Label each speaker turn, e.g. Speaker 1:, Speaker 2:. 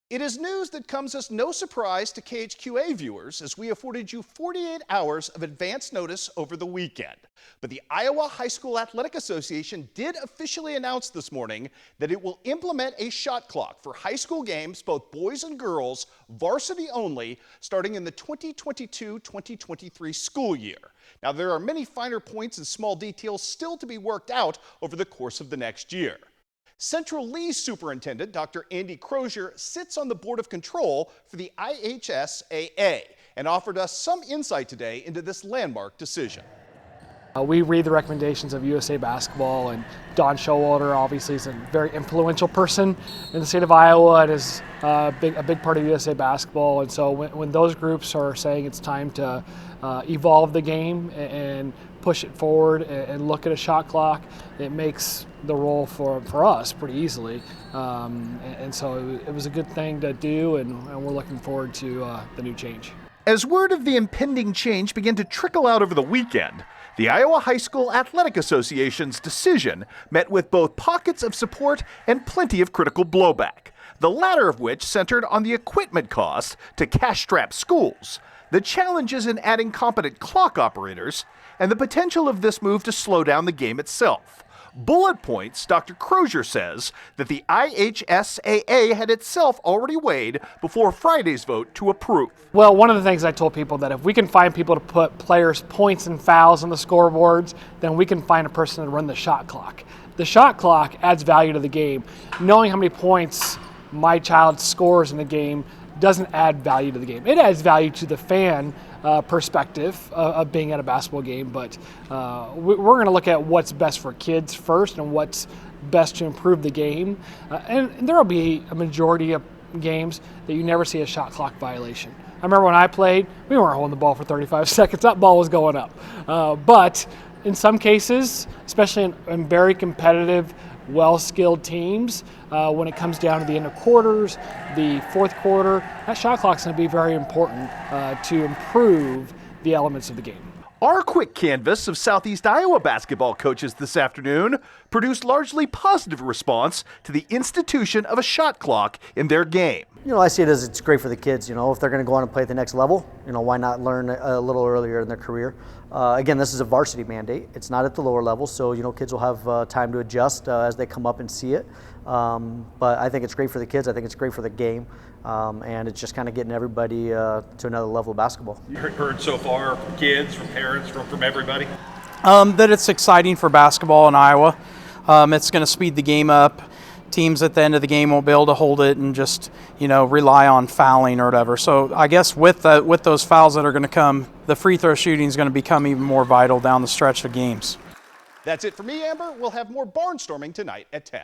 Speaker 1: It is news that comes as no surprise to KHQA viewers, as we afforded you 48 hours of advance notice over the weekend. But the Iowa High School Athletic Association did officially announce this morning that it will implement a shot clock for high school games, both boys and girls, varsity only, starting in the 2022-2023 school year. Now, there are many finer points and small details still to be worked out over the course of the next year. Central Lee's superintendent, Dr. Andy Crozier, sits on the Board of Control for the IHSAA and offered us some insight today into this landmark decision.
Speaker 2: We read the recommendations of USA Basketball, and Don Showalter obviously is a very influential person in the state of Iowa and is a big part of USA Basketball. And so when those groups are saying it's time to evolve the game and push it forward and look at a shot clock, it makes the role for us pretty easily. And so it was a good thing to do, and we're looking forward to the new change.
Speaker 1: As word of the impending change began to trickle out over the weekend, the Iowa High School Athletic Association's decision met with both pockets of support and plenty of critical blowback, the latter of which centered on the equipment costs to cash-strapped schools, the challenges in adding competent clock operators, and the potential of this move to slow down the game itself. Bullet points, Dr. Crozier says that the IHSAA had itself already weighed before Friday's vote to approve.
Speaker 2: Well, one of the things I told people that if we can find people to put players' points and fouls on the scoreboards, then we can find a person to run the shot clock. The shot clock adds value to the game. Knowing how many points my child scores in the game doesn't add value to the game. It adds value to the fan perspective of being at a basketball game, but we're going to look at what's best for kids first and what's best to improve the game. And there will be a majority of games that you never see a shot clock violation. I remember when I played, we weren't holding the ball for 35 seconds. That ball was going up. But in some cases, especially in very competitive, well-skilled teams, when it comes down to the end of quarters, the fourth quarter, that shot clock's going to be very important to improve the elements of the game.
Speaker 1: Our quick canvass of Southeast Iowa basketball coaches this afternoon produced largely positive response to the institution of a shot clock in their game.
Speaker 3: I see it as it's great for the kids. If they're going to go on and play at the next level, why not learn a little earlier in their career? Again, this is a varsity mandate. It's not at the lower level, so kids will have time to adjust as they come up and see it. But I think it's great for the kids. I think it's great for the game, and it's just kind of getting everybody to another level of basketball.
Speaker 4: You heard so far from kids, from parents, from everybody?
Speaker 5: That it's exciting for basketball in Iowa. It's going to speed the game up. Teams at the end of the game won't be able to hold it and just rely on fouling or whatever. So I guess with those fouls that are going to come, the free throw shooting is going to become even more vital down the stretch of games.
Speaker 1: That's it for me, Amber. We'll have more barnstorming tonight at 10.